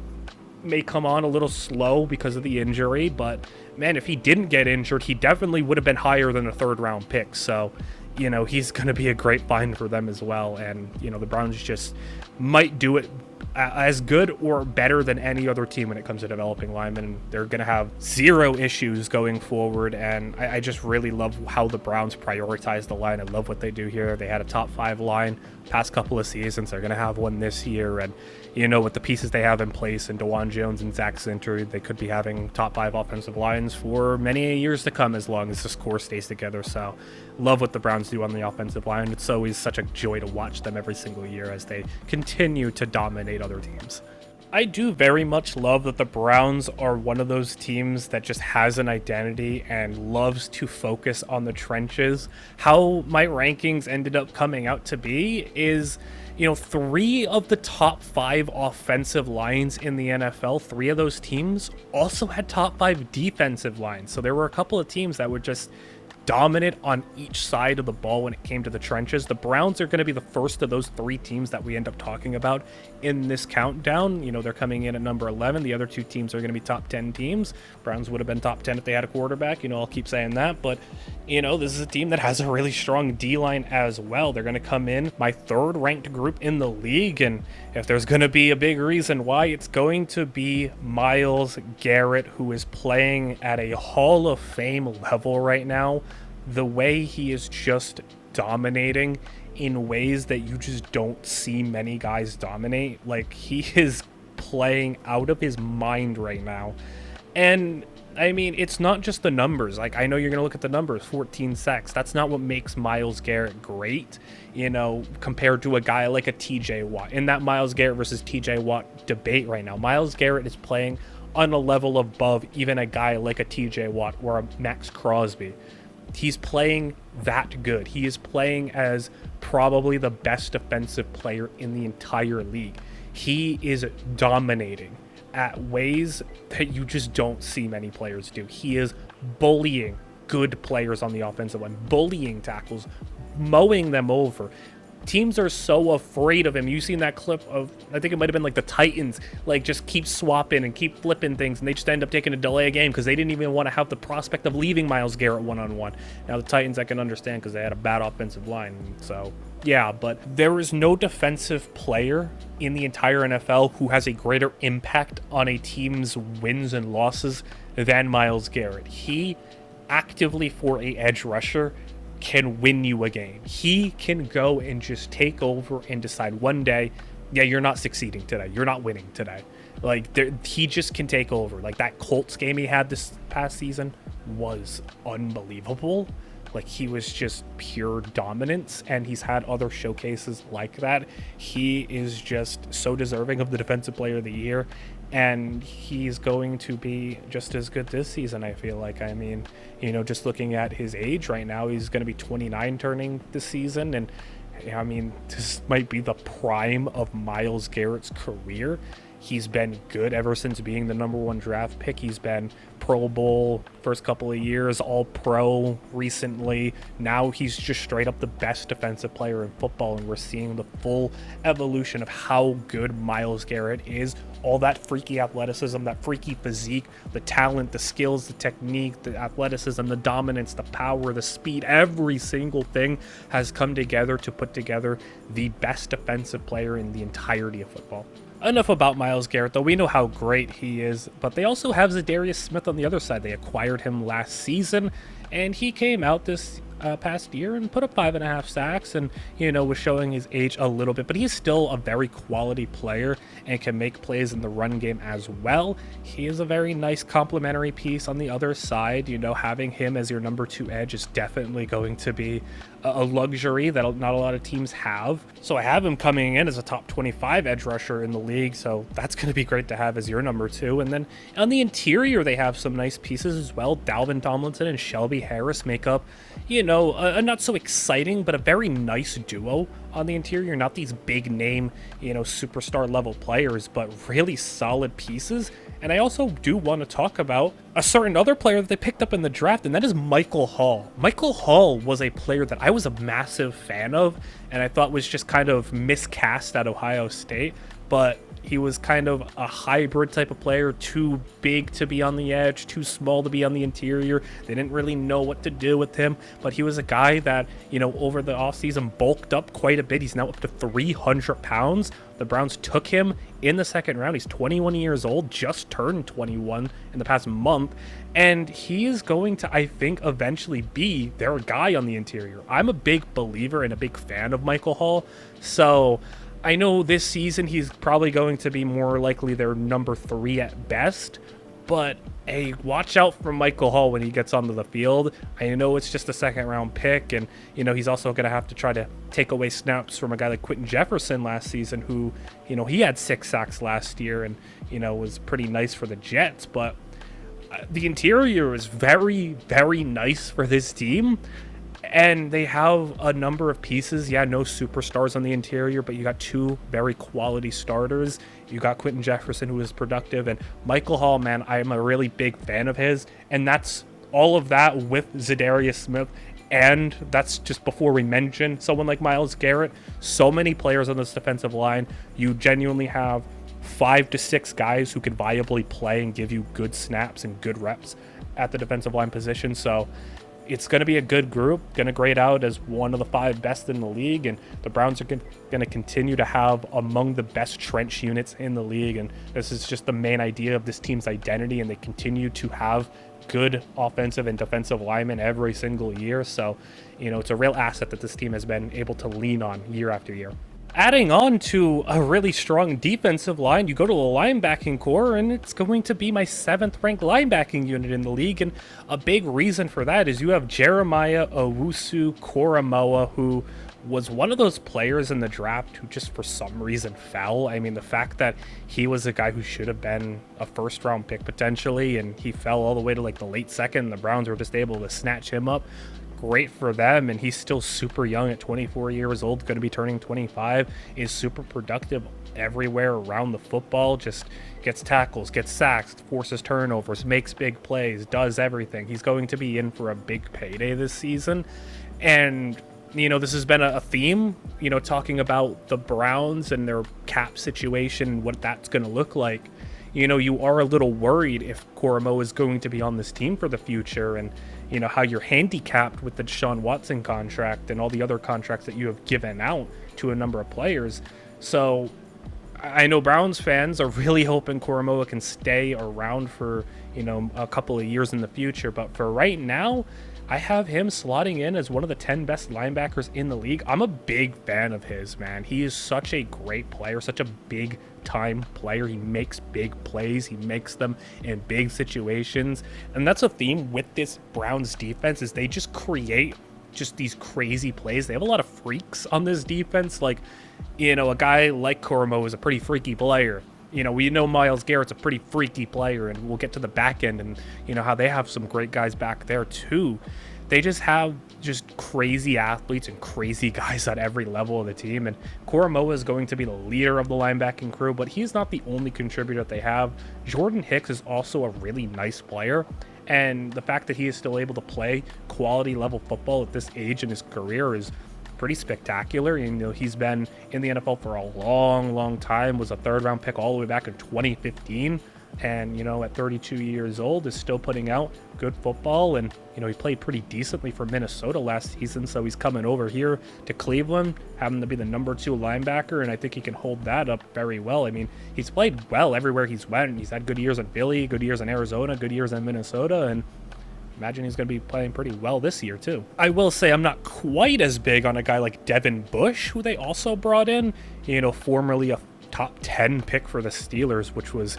may come on a little slow because of the injury, but man, if he didn't get injured, he definitely would have been higher than a 3rd round pick. So he's going to be a great find for them as well. And the Browns just might do it as good or better than any other team when it comes to developing linemen. They're going to have 0 issues going forward, and I just really love how the Browns prioritize the line. I love what they do here. They had a top 5 line past couple of seasons. They're going to have one this year, and with the pieces they have in place, and DeJuan Jones and Zach Zinter, they could be having top 5 offensive lines for many years to come, as long as this core stays together. So love what the Browns do on the offensive line. It's always such a joy to watch them every single year as they continue to dominate other teams. I do very much love that the Browns are one of those teams that just has an identity and loves to focus on the trenches. How my rankings ended up coming out to be is, three of the top five offensive lines in the NFL, three of those teams also had top five defensive lines. So there were a couple of teams that were just dominant on each side of the ball when it came to the trenches. The Browns are going to be the first of those three teams that we end up talking about in this countdown. They're coming in at number 11. The other two teams are going to be top 10 teams. Browns would have been top 10 if they had a quarterback. I'll keep saying that. But, this is a team that has a really strong D-line as well. They're going to come in my third ranked group in the league. And if there's going to be a big reason why, it's going to be Myles Garrett, who is playing at a Hall of Fame level right now. The way he is just dominating in ways that you just don't see many guys dominate. Like, he is playing out of his mind right now. And I mean, it's not just the numbers. Like, I know you're going to look at the numbers, 14 sacks. That's not what makes Myles Garrett great, compared to a guy like a TJ Watt. In that Myles Garrett versus TJ Watt debate right now, Myles Garrett is playing on a level above even a guy like a TJ Watt or a Max Crosby. He's playing that good. He is playing as probably the best defensive player in the entire league. He is dominating at ways that you just don't see many players do. He is bullying good players on the offensive line, bullying tackles, mowing them over. Teams are so afraid of him. You've seen that clip of, I think it might have been like the Titans, like just keep swapping and keep flipping things, and they just end up taking a delay a game because they didn't even want to have the prospect of leaving Myles Garrett one-on-one. Now the Titans I can understand because they had a bad offensive line, so yeah, but there is no defensive player in the entire NFL who has a greater impact on a team's wins and losses than Myles Garrett. He actively, for a edge rusher, can win you a game. He can go and just take over and decide one day, yeah, you're not succeeding today. You're not winning today. Like, he just can take over. Like, that Colts game he had this past season was unbelievable. Like, he was just pure dominance, and he's had other showcases like that. He is just so deserving of the Defensive Player of the Year, and he's going to be just as good this season, I feel like. I mean, just looking at his age right now, he's going to be 29 turning this season, and I mean, this might be the prime of Myles Garrett's career. He's been good ever since being the number one draft pick. He's been Pro Bowl first couple of years, All Pro recently. Now he's just straight up the best defensive player in football, and we're seeing the full evolution of how good Myles Garrett is. All that freaky athleticism, that freaky physique, the talent, the skills, the technique, the athleticism, the dominance, the power, the speed, every single thing has come together to put together the best defensive player in the entirety of football. Enough about Myles Garrett, though. We know how great he is, but they also have Zadarius Smith on the other side. They acquired him last season, and he came out this past year and put up 5.5 sacks and, was showing his age a little bit, but he's still a very quality player and can make plays in the run game as well. He is a very nice complementary piece on the other side. Having him as your number 2 edge is definitely going to be a luxury that not a lot of teams have. So I have him coming in as a top 25 edge rusher in the league, so that's going to be great to have as your number 2. And then on the interior, they have some nice pieces as well. Dalvin Tomlinson and Shelby Harris make up, a not so exciting, but a very nice duo on the interior. Not these big name, superstar level players, but really solid pieces. And I also do want to talk about a certain other player that they picked up in the draft, and that is Michael Hall. Michael Hall was a player that I was a massive fan of, and I thought was just kind of miscast at Ohio State, but he was kind of a hybrid type of player, too big to be on the edge, too small to be on the interior. They didn't really know what to do with him, but he was a guy that, over the offseason bulked up quite a bit. He's now up to 300 pounds. The Browns took him in the second round. He's 21 years old, just turned 21 in the past month, and he is going to, I think, eventually be their guy on the interior. I'm a big believer and a big fan of Michael Hall, so I know this season he's probably going to be more likely their number 3 at best, but hey, watch out for Michael Hall when he gets onto the field. I know it's just a second round pick, and he's also going to have to try to take away snaps from a guy like Quentin Jefferson last season, who he had 6 sacks last year, and was pretty nice for the Jets. But the interior is very, very nice for this team. And they have a number of pieces. Yeah, no superstars on the interior, but you got 2 very quality starters. You got Quentin Jefferson, who is productive, and Michael Hall, man, I'm a really big fan of his. And that's all of that with Zadarius Smith. And that's just before we mention someone like Myles Garrett. So many players on this defensive line. You genuinely have 5 to 6 guys who can viably play and give you good snaps and good reps at the defensive line position. So it's going to be a good group, going to grade out as one of the 5 best in the league, and the Browns are going to continue to have among the best trench units in the league, and this is just the main idea of this team's identity, and they continue to have good offensive and defensive linemen every single year. So, it's a real asset that this team has been able to lean on year after year. Adding on to a really strong defensive line, you go to the linebacking core, and it's going to be my 7th-ranked linebacking unit in the league. And a big reason for that is you have Jeremiah Owusu-Koramoah, who was one of those players in the draft who just for some reason fell. I mean, the fact that he was a guy who should have been a first-round pick potentially, and he fell all the way to like the late second, the Browns were just able to snatch him up. Great for them, and he's still super young at 24 years old, going to be turning 25, is super productive everywhere around the football, just gets tackles, gets sacks, forces turnovers, makes big plays, does everything. He's going to be in for a big payday this season. And this has been a theme, talking about the Browns and their cap situation and what that's going to look like. You are a little worried if Koramoah is going to be on this team for the future, and how you're handicapped with the Deshaun Watson contract and all the other contracts that you have given out to a number of players. So I know Browns fans are really hoping Koramoah can stay around for, a couple of years in the future. But for right now, I have him slotting in as one of the 10 best linebackers in the league. I'm a big fan of his, man. He is such a great player, such a big time player. He makes big plays. He makes them in big situations. And that's a theme with this Browns defense, is they just create just these crazy plays. They have a lot of freaks on this defense. Like, a guy like Koramoah is a pretty freaky player. We know Myles Garrett's a pretty freaky player, and we'll get to the back end and, how they have some great guys back there too. They just have just crazy athletes and crazy guys at every level of the team. And Koramoah is going to be the leader of the linebacking crew, but he's not the only contributor that they have. Jordan Hicks is also a really nice player. And the fact that he is still able to play quality level football at this age in his career is pretty spectacular. He's been in the NFL for a long, long time, was a 3rd-round pick all the way back in 2015. And, at 32 years old is still putting out good football. And, he played pretty decently for Minnesota last season. So he's coming over here to Cleveland, having to be the number 2 linebacker. And I think he can hold that up very well. I mean, he's played well everywhere he's went. He's had good years in Philly, good years in Arizona, good years in Minnesota. And imagine he's going to be playing pretty well this year too. I will say I'm not quite as big on a guy like Devin Bush, who they also brought in, formerly a top 10 pick for the Steelers, which was,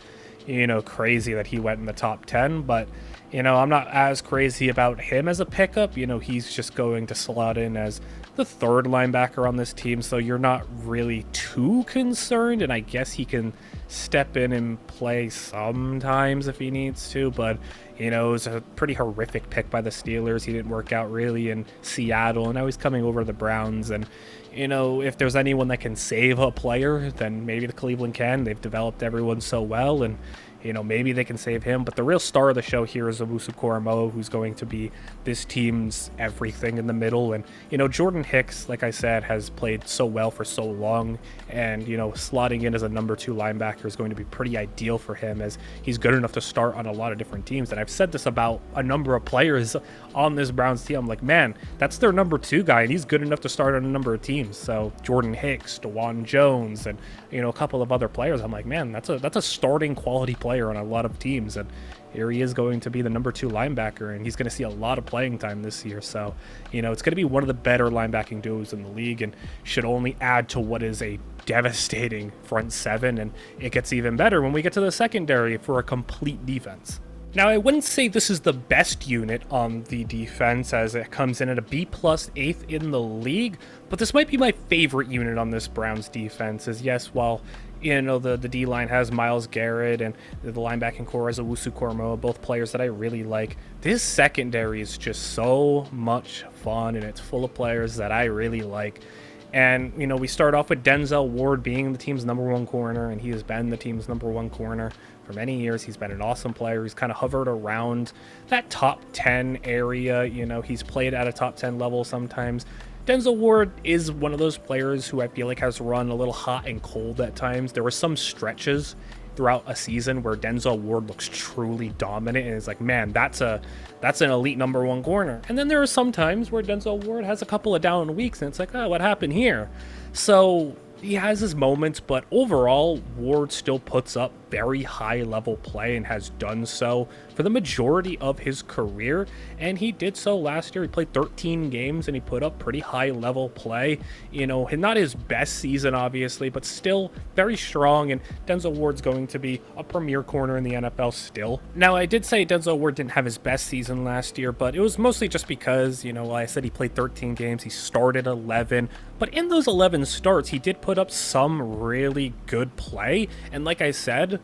crazy that he went in the top 10. But, I'm not as crazy about him as a pickup. He's just going to slot in as the 3rd linebacker on this team, so you're not really too concerned. And I guess he can step in and play sometimes if he needs to, but it was a pretty horrific pick by the Steelers. He didn't work out really in Seattle, and now he's coming over to the Browns. And if there's anyone that can save a player, then maybe the Cleveland can. They've developed everyone so well, and maybe they can save him. But the real star of the show here is Owusu-Koramoah, who's going to be this team's everything in the middle. And, Jordan Hicks, like I said, has played so well for so long. And, slotting in as a number 2 linebacker is going to be pretty ideal for him, as he's good enough to start on a lot of different teams. And I've said this about a number of players on this Browns team. I'm like, man, that's their number 2 guy, and he's good enough to start on a number of teams. So Jordan Hicks, DeJuan Jones, and, a couple of other players. I'm like, man, that's a starting quality player on a lot of teams. And here he is going to be the number 2 linebacker, and he's going to see a lot of playing time this year. So, it's going to be one of the better linebacking duos in the league, and should only add to what is a devastating front 7. And it gets even better when we get to the secondary for a complete defense. Now, I wouldn't say this is the best unit on the defense, as it comes in at a B plus, 8th in the league, but this might be my favorite unit on this Browns defense. As yes, while the D-line has Myles Garrett and the linebacking core has Owusu Kormoa, both players that I really like, this secondary is just so much fun, and it's full of players that I really like. And, we start off with Denzel Ward being the team's number one corner, and he has been the team's number one corner for many years. He's been an awesome player. He's kind of hovered around that top 10 area. He's played at a top 10 level sometimes. Denzel Ward is one of those players who I feel like has run a little hot and cold at times. There were some stretches throughout a season where Denzel Ward looks truly dominant, and it's like, man, that's an elite number one corner. And then there are some times where Denzel Ward has a couple of down weeks, and it's like, oh, what happened here? So he has his moments, but overall, Ward still puts up very high level play and has done so for the majority of his career, and he did so last year. He played 13 games and he put up pretty high level play. Not his best season obviously, but still very strong, and Denzel Ward's going to be a premier corner in the NFL still. Now, I did say Denzel Ward didn't have his best season last year, but it was mostly just because, I said he played 13 games, he started 11, but in those 11 starts, he did put up some really good play, and like I said,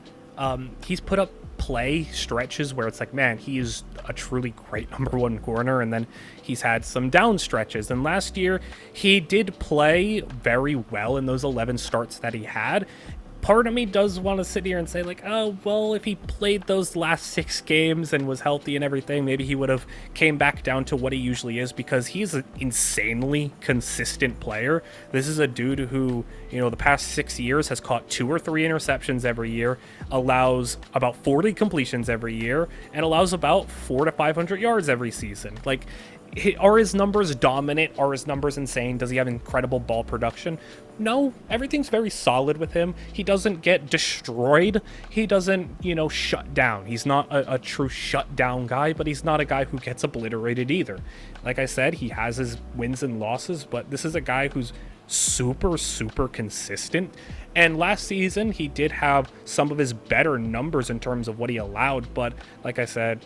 he's put up play stretches where it's like, man, he is a truly great number one corner, and then he's had some down stretches. And last year, he did play very well in those 11 starts that he had. Part of me does want to sit here and say, like, oh, well, if he played those last 6 games and was healthy and everything, maybe he would have came back down to what he usually is, because he's an insanely consistent player. This is a dude who, the past 6 years has caught 2 or 3 interceptions every year, allows about 40 completions every year, and allows about 400 to 500 yards every season. Like, are his numbers dominant? Are his numbers insane? Does he have incredible ball production? No, everything's very solid with him. He doesn't get destroyed. He doesn't, shut down. He's not a true shutdown guy, but he's not a guy who gets obliterated either. Like I said, he has his wins and losses, but this is a guy who's super, super consistent. And last season, he did have some of his better numbers in terms of what he allowed, but like I said,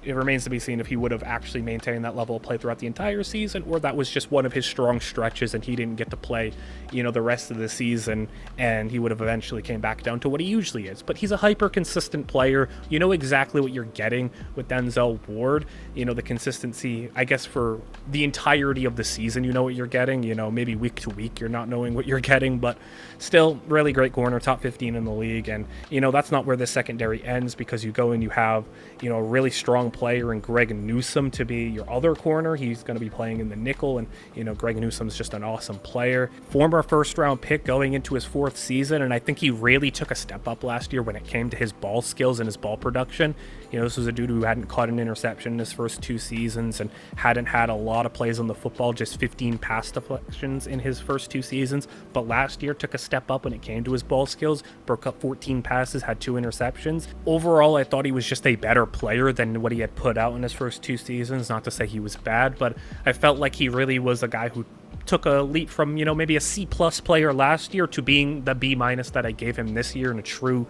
it remains to be seen if he would have actually maintained that level of play throughout the entire season, or that was just one of his strong stretches and he didn't get to play, the rest of the season, and he would have eventually came back down to what he usually is. But he's a hyper consistent player. You know exactly what you're getting with Denzel Ward. The consistency, I guess, for the entirety of the season, you know what you're getting. Maybe week to week you're not knowing what you're getting, but still really great corner, top 15 in the league. And that's not where the secondary ends, because you go and you have a really strong player in Greg Newsome to be your other corner. He's going to be playing in the nickel, and Greg Newsome's just an awesome player. Former first-round pick going into his 4th season, and I think he really took a step up last year when it came to his ball skills and his ball production. This was a dude who hadn't caught an interception in his first 2 seasons and hadn't had a lot of plays on the football, just 15 pass deflections in his first 2 seasons, but last year took a step up when it came to his ball skills, broke up 14 passes, had 2 interceptions. Overall, I thought he was just a better player than what he had put out in his first 2 seasons. Not to say he was bad, but I felt like he really was a guy who took a leap from, maybe a C+ player last year to being the B- that I gave him this year, and a true,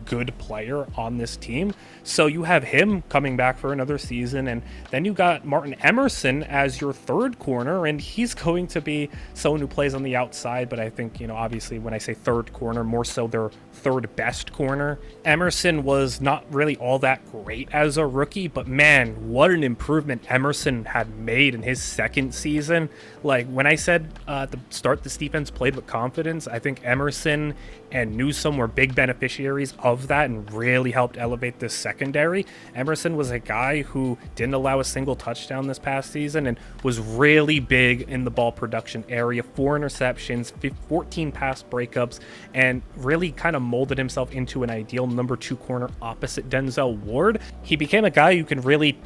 good player on this team. So you have him coming back for another season, and then you got Martin Emerson as your 3rd corner, and he's going to be someone who plays on the outside, but I think, obviously when I say 3rd corner, more so their 3rd best corner. Emerson was not really all that great as a rookie, but man, what an improvement Emerson had made in his 2nd season. Like, when I said at the start this defense played with confidence, I think Emerson and Newsome were big beneficiaries of that and really helped elevate this secondary. Emerson was a guy who didn't allow a single touchdown this past season and was really big in the ball production area. 4 interceptions, 14 pass breakups, and really kind of molded himself into an ideal number 2 corner opposite Denzel Ward. He became a guy you can really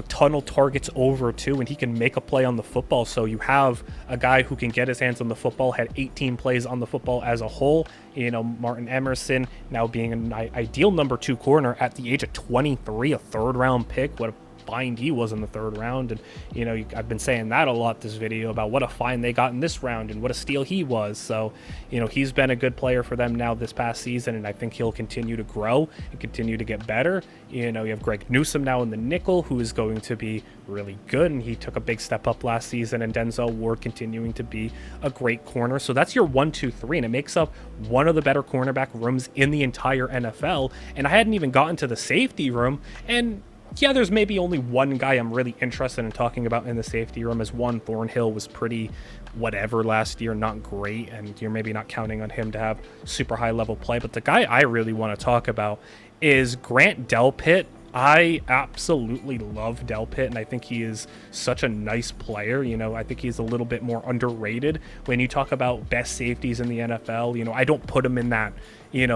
tunnel targets over to, and he can make a play on the football. So you have a guy who can get his hands on the football, had 18 plays on the football as a whole. Martin Emerson now being an ideal number 2 corner at the age of 23, a 3rd round pick. What a find he was in the 3rd round. And, I've been saying that a lot this video about what a find they got in this round and what a steal he was. So, he's been a good player for them now this past season, and I think he'll continue to grow and continue to get better. You have Greg Newsome now in the nickel, who is going to be really good, and he took a big step up last season, and Denzel Ward continuing to be a great corner. So that's your 1, 2, 3, and it makes up one of the better cornerback rooms in the entire NFL. And I hadn't even gotten to the safety room, and yeah, there's maybe only one guy I'm really interested in talking about in the safety room. As one, Thornhill was pretty whatever last year, not great, and you're maybe not counting on him to have super high level play. But the guy I really want to talk about is Grant Delpit. I absolutely love Delpit, and I think he is such a nice player. I think he's a little bit more underrated when you talk about best safeties in the NFL. I don't put him in that,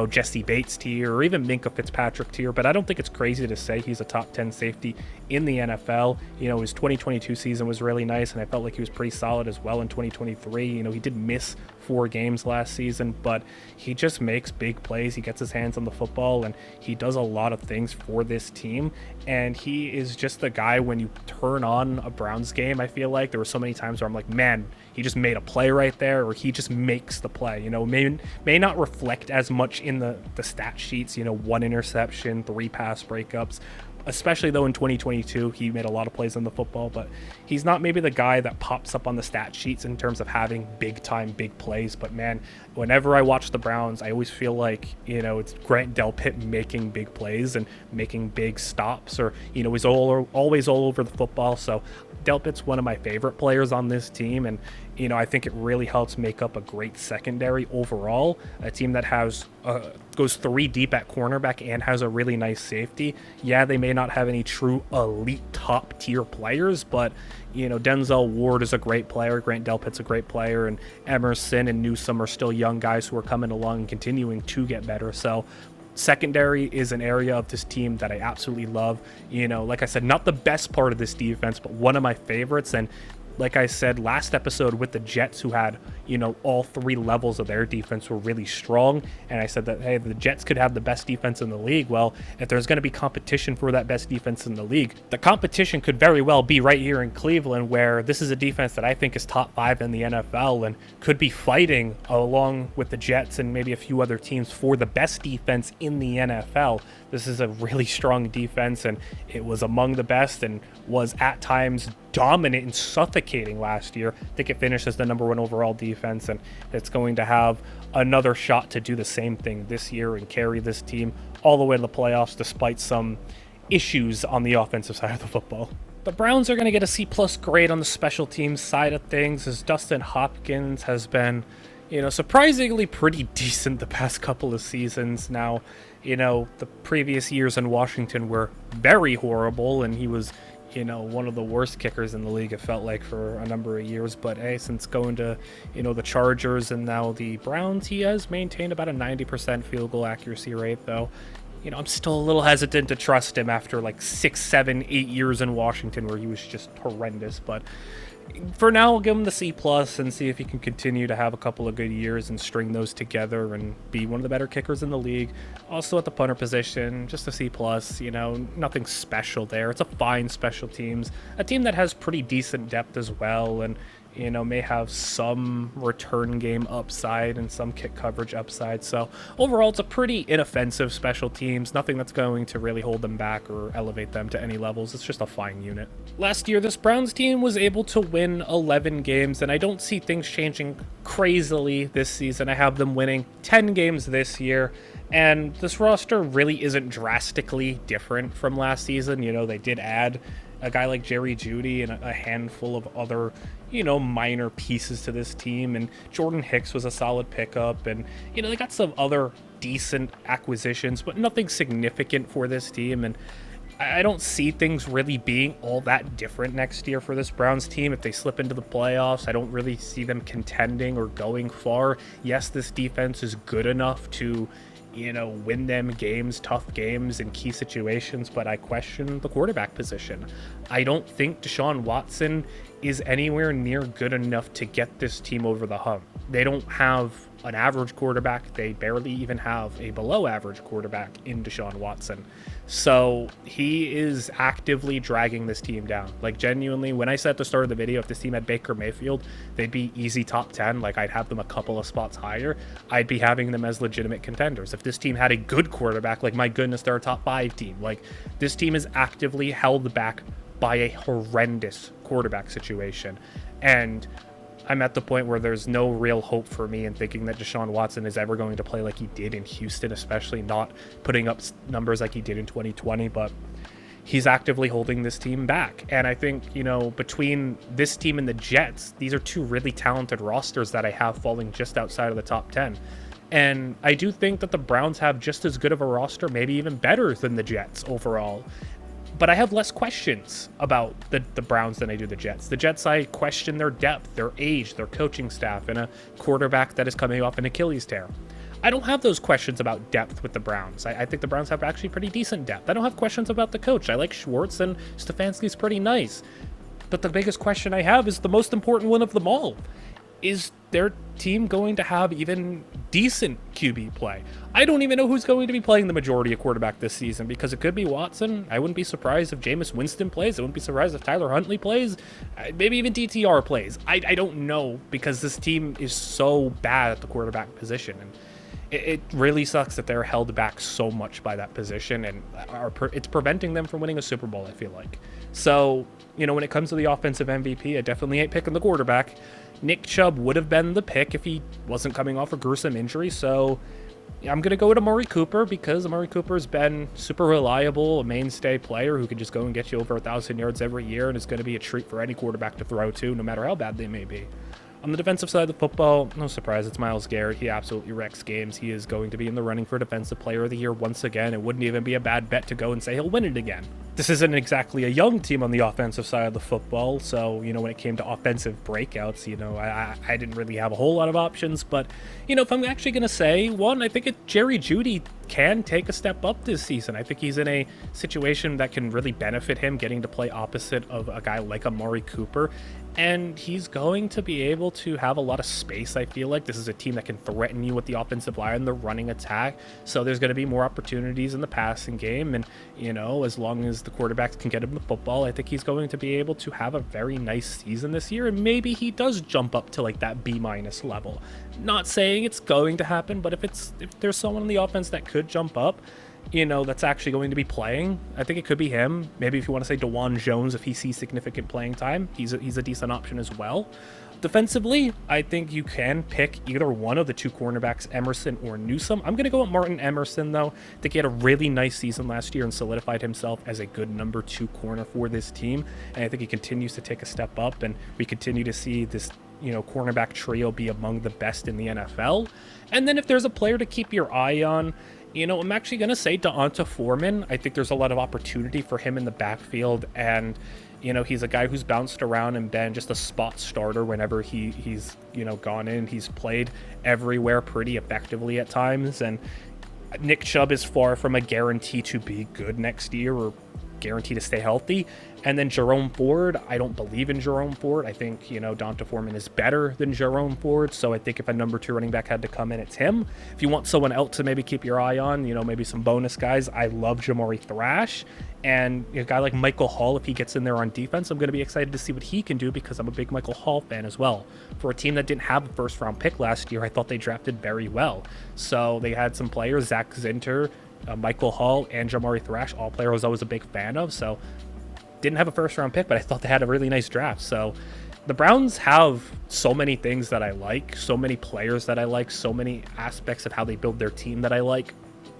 Jesse Bates tier or even Minkah Fitzpatrick tier, but I don't think it's crazy to say he's a top 10 safety in the NFL. His 2022 season was really nice, and I felt like he was pretty solid as well in 2023. He did miss 4 games last season, but he just makes big plays. He gets his hands on the football, and he does a lot of things for this team. And he is just the guy, when you turn on a Browns game, I feel like there were so many times where I'm like, man, he just made a play right there, or he just makes the play. May not reflect as much in the stat sheets, 1 interception, 3 pass breakups, especially though in 2022 he made a lot of plays on the football, but he's not maybe the guy that pops up on the stat sheets in terms of having big plays. But man, whenever I watch the Browns, I always feel like it's Grant Delpit making big plays and making big stops, or he's always all over the football. So Delpit's one of my favorite players on this team, and I think it really helps make up a great secondary overall. A team that has goes 3 deep at cornerback and has a really nice safety. Yeah, they may not have any true elite top tier players, but Denzel Ward is a great player, Grant Delpit's a great player, and Emerson and Newsome are still young guys who are coming along and continuing to get better. So secondary is an area of this team that I absolutely love. Like I said, not the best part of this defense, but one of my favorites. And like I said last episode with the Jets, who had, all 3 levels of their defense were really strong. And I said that, hey, the Jets could have the best defense in the league. Well, if there's going to be competition for that best defense in the league, the competition could very well be right here in Cleveland, where this is a defense that I think is top 5 in the NFL and could be fighting along with the Jets and maybe a few other teams for the best defense in the NFL. This is a really strong defense, and it was among the best and was at times dominant and suffocating last year. I think it finished as the number 1 overall defense, and it's going to have another shot to do the same thing this year and carry this team all the way to the playoffs despite some issues on the offensive side of the football. The Browns are going to get a C+ grade on the special teams side of things, as Dustin Hopkins has been surprisingly pretty decent the past couple of seasons. Now, the previous years in Washington were very horrible, and he was one of the worst kickers in the league, it felt like, for a number of years. But hey, since going to the Chargers and now the Browns, he has maintained about a 90% field goal accuracy rate, though I'm still a little hesitant to trust him after like 6, 7, 8 years in Washington where he was just horrendous. But for now, I'll give him the C+ and see if he can continue to have a couple of good years and string those together and be one of the better kickers in the league. Also at the punter position, just a C+, nothing special there. It's a fine special teams, a team that has pretty decent depth as well, and may have some return game upside and some kick coverage upside. So overall, it's a pretty inoffensive special teams, nothing that's going to really hold them back or elevate them to any levels. It's just a fine unit. Last year, this Browns team was able to win 11 games, and I don't see things changing crazily this season. I have them winning 10 games this year, and this roster really isn't drastically different from last season. They did add a guy like Jerry Jeudy and a handful of other, minor pieces to this team. And Jordan Hicks was a solid pickup. And, they got some other decent acquisitions, but nothing significant for this team. And I don't see things really being all that different next year for this Browns team. If they slip into the playoffs, I don't really see them contending or going far. Yes, this defense is good enough to win them games, tough games in key situations, but I question the quarterback position. I don't think Deshaun Watson is anywhere near good enough to get this team over the hump. They don't have an average quarterback. They barely even have a below average quarterback in Deshaun Watson. So he is actively dragging this team down. Like, genuinely, when I said at the start of the video, if this team had Baker Mayfield, they'd be easy top 10. Like, I'd have them a couple of spots higher. I'd be having them as legitimate contenders. If this team had a good quarterback, like, my goodness, they're a top 5 team. Like, this team is actively held back by a horrendous quarterback situation. And I'm at the point where there's no real hope for me in thinking that Deshaun Watson is ever going to play like he did in Houston, especially not putting up numbers like he did in 2020, but he's actively holding this team back. And I think, between this team and the Jets, these are two really talented rosters that I have falling just outside of the top 10. And I do think that the Browns have just as good of a roster, maybe even better than the Jets overall. But I have less questions about the Browns than I do the Jets. The Jets, I question their depth, their age, their coaching staff, and a quarterback that is coming off an Achilles tear. I don't have those questions about depth with the Browns. I think the Browns have actually pretty decent depth. I don't have questions about the coach. I like Schwartz, and Stefanski's pretty nice. But the biggest question I have is the most important one of them all. Is their team going to have even decent QB play? I don't even know who's going to be playing the majority of quarterback this season, because it could be Watson. I wouldn't be surprised if Jameis Winston plays. I wouldn't be surprised if Tyler Huntley plays. Maybe even DTR plays. I don't know, because this team is so bad at the quarterback position. And it really sucks that they're held back so much by that position, and it's preventing them from winning a Super Bowl, I feel like. So, when it comes to the offensive MVP, I definitely ain't picking the quarterback. Nick Chubb would have been the pick if he wasn't coming off a gruesome injury, so I'm going to go with Amari Cooper, because Amari Cooper's been super reliable, a mainstay player who can just go and get you over 1,000 yards every year, and is going to be a treat for any quarterback to throw to, no matter how bad they may be. On the defensive side of the football, no surprise, it's Myles Garrett. He absolutely wrecks games. He is going to be in the running for Defensive Player of the Year once again. It wouldn't even be a bad bet to go and say he'll win it again. This isn't exactly a young team on the offensive side of the football, so, when it came to offensive breakouts, I didn't really have a whole lot of options, but, if I'm actually going to say one, I think Jerry Jeudy can take a step up this season. I think he's in a situation that can really benefit him, getting to play opposite of a guy like Amari Cooper, and he's going to be able to have a lot of space. I feel like this is a team that can threaten you with the offensive line and the running attack, so there's going to be more opportunities in the passing game, and, as long as the quarterbacks can get him the football, I think he's going to be able to have a very nice season this year, and maybe he does jump up to like that B- level. Not saying it's going to happen, but if there's someone on the offense that could jump up, that's actually going to be playing, I think it could be him. Maybe if you want to say DeJuan Jones, if he sees significant playing time, he's a decent option as well. Defensively, I think you can pick either one of the two cornerbacks, Emerson or Newsome. I'm going to go with Martin Emerson, though. I think he had a really nice season last year and solidified himself as a good number 2 corner for this team. And I think he continues to take a step up, and we continue to see this cornerback trio be among the best in the NFL. And then if there's a player to keep your eye on, I'm actually going to say D'Onta Foreman. I think there's a lot of opportunity for him in the backfield, and he's a guy who's bounced around and been just a spot starter whenever he's gone in. He's played everywhere pretty effectively at times, and Nick Chubb is far from a guarantee to be good next year or guarantee to stay healthy. And then Jerome Ford, I don't believe in Jerome Ford. I think, D'Onta Foreman is better than Jerome Ford. So I think if a number 2 running back had to come in, it's him. If you want someone else to maybe keep your eye on, maybe some bonus guys, I love Jamari Thrash. And a guy like Michael Hall, if he gets in there on defense, I'm going to be excited to see what he can do, because I'm a big Michael Hall fan as well. For a team that didn't have a first-round pick last year, I thought they drafted very well. So they had some players, Zach Zinter, Michael Hall, and Jamari Thrash, all players I was a big fan of. So didn't have a first-round pick, but I thought they had a really nice draft. So the Browns have so many things that I like, so many players that I like, so many aspects of how they build their team that I like.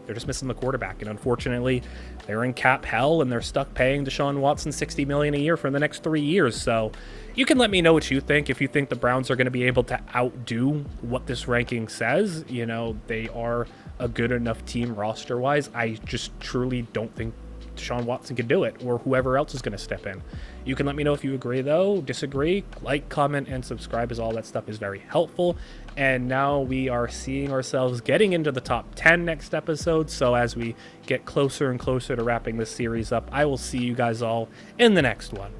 They're just missing the quarterback, and unfortunately, they're in cap hell, and they're stuck paying Deshaun Watson $60 million a year for the next 3 years. So you can let me know what you think. If you think the Browns are going to be able to outdo what this ranking says, they are a good enough team roster-wise. I just truly don't think Deshaun Watson can do it, or whoever else is going to step in. You can let me know if you agree, though, disagree. Like, comment, and subscribe, as all that stuff is very helpful. And now we are seeing ourselves getting into the top 10 next episode. So as we get closer and closer to wrapping this series up, I will see you guys all in the next one.